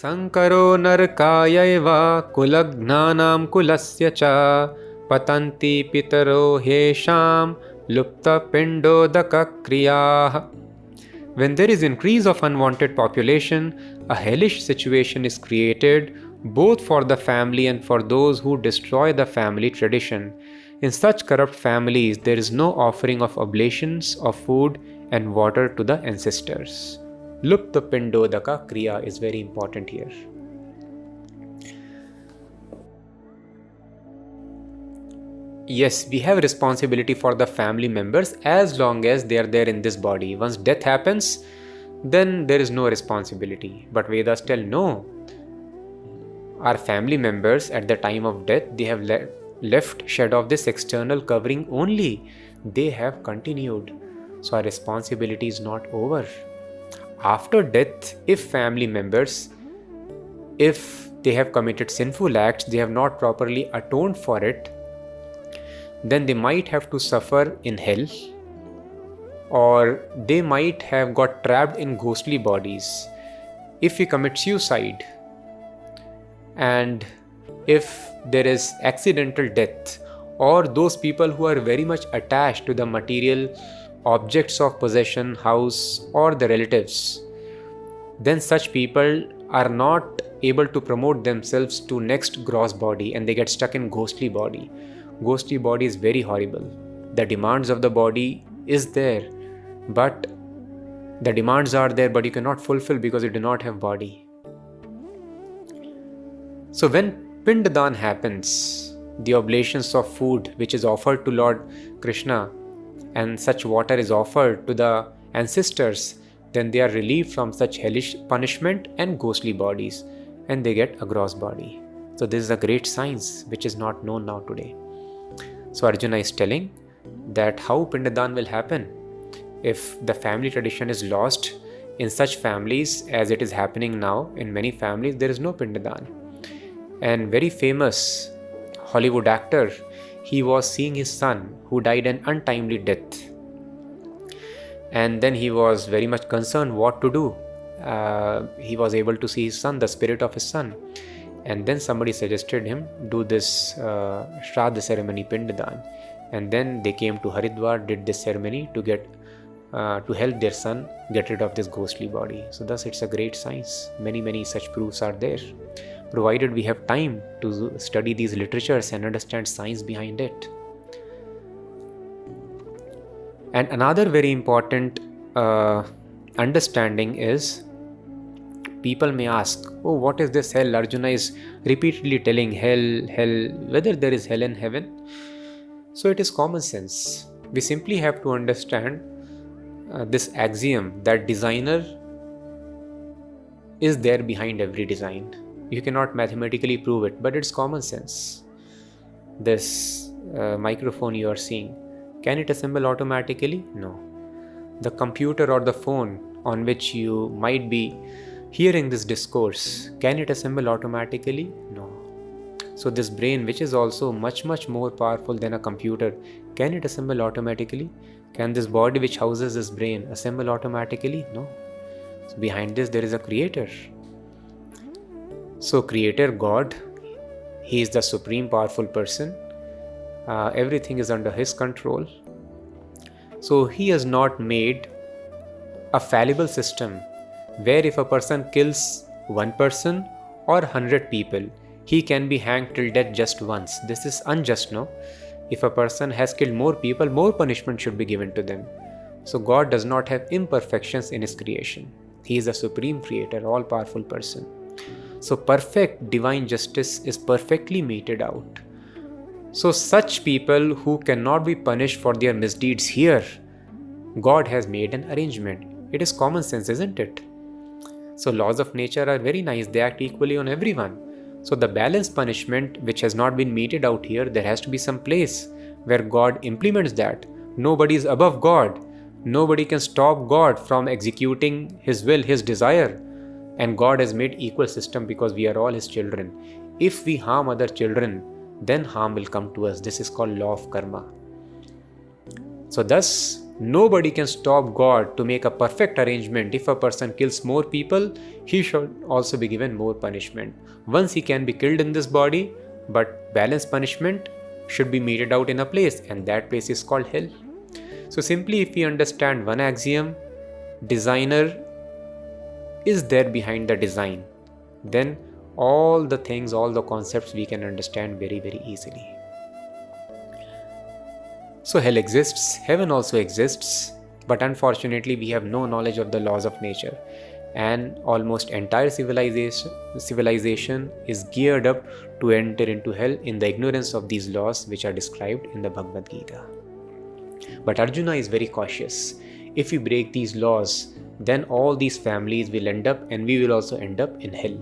Sankaro narkayaiva kulagnanam kulasya cha patanti pitaro hesham lupta pindodaka kriyah. When there is increase of unwanted population, a hellish situation is created both for the family and for those who destroy the family tradition. In such corrupt families, there is no offering of oblations of food and water to the ancestors. Lupta Pindodaka Kriya is very important here. Yes, we have responsibility for the family members as long as they are there in this body. Once death happens, then there is no responsibility. But Vedas tell no. Our family members at the time of death, they have left shed of this external covering only. They have continued. So our responsibility is not over. After death, if family members, if they have committed sinful acts, they have not properly atoned for it, then they might have to suffer in hell, or they might have got trapped in ghostly bodies. If we commit suicide, and if there is accidental death, or those people who are very much attached to the material objects of possession, house, or the relatives, then such people are not able to promote themselves to next gross body and they get stuck in ghostly body. Ghostly body is very horrible. The demands of the body is there, but the demands are there, but you cannot fulfill because you do not have body. So when Pindadan happens, the oblations of food which is offered to Lord Krishna and such water is offered to the ancestors, then they are relieved from such hellish punishment and ghostly bodies and they get a gross body. So this is a great science which is not known now today. So Arjuna is telling that how Pindadan will happen if the family tradition is lost. In such families as it is happening now, in many families there is no Pindadan. And very famous Hollywood actor, he was seeing his son who died an untimely death. And then he was very much concerned what to do. He was able to see his son, the spirit of his son. And then somebody suggested him, do this Shraddha ceremony, Pindadan. And then they came to Haridwar, did this ceremony to get to help their son get rid of this ghostly body. So thus it's a great science. Many such proofs are there, provided we have time to study these literatures and understand science behind it. And another very important understanding is, people may ask, oh, what is this hell? Arjuna is repeatedly telling hell, whether there is hell and heaven. So it is common sense. We simply have to understand this axiom that designer is there behind every design. You cannot mathematically prove it, but it's common sense. This microphone you are seeing, can it assemble automatically? No. The computer or the phone on which you might be hearing this discourse, can it assemble automatically? No. So this brain, which is also much more powerful than a computer, can it assemble automatically? Can this body which houses this brain assemble automatically? No. So behind this there is a creator. So creator God, he is the supreme powerful person. Everything is under his control. So he has not made a fallible system where if a person kills one person or 100 people, he can be hanged till death just once. This is unjust, no? If a person has killed more people, more punishment should be given to them. So God does not have imperfections in his creation. He is the supreme creator, all-powerful person. So perfect divine justice is perfectly meted out. So such people who cannot be punished for their misdeeds here, God has made an arrangement. It is common sense, isn't it? So laws of nature are very nice. They act equally on everyone. So the balanced punishment which has not been meted out here, there has to be some place where God implements that. Nobody is above God. Nobody can stop God from executing his will, his desire. And God has made equal system because we are all his children. If we harm other children, then harm will come to us. This is called law of karma. So thus, Nobody can stop God to make a perfect arrangement. If a person kills more people, he should also be given more punishment. Once he can be killed in this body, but balanced punishment should be meted out in a place, and that place is called hell. So simply, if we understand one axiom, designer is there behind the design, then all the things, all the concepts we can understand very, very easily. So hell exists, heaven also exists, but unfortunately we have no knowledge of the laws of nature, and almost entire civilization is geared up to enter into hell in the ignorance of these laws which are described in the Bhagavad Gita. But Arjuna is very cautious. If we break these laws, then all these families will end up, and we will also end up in hell.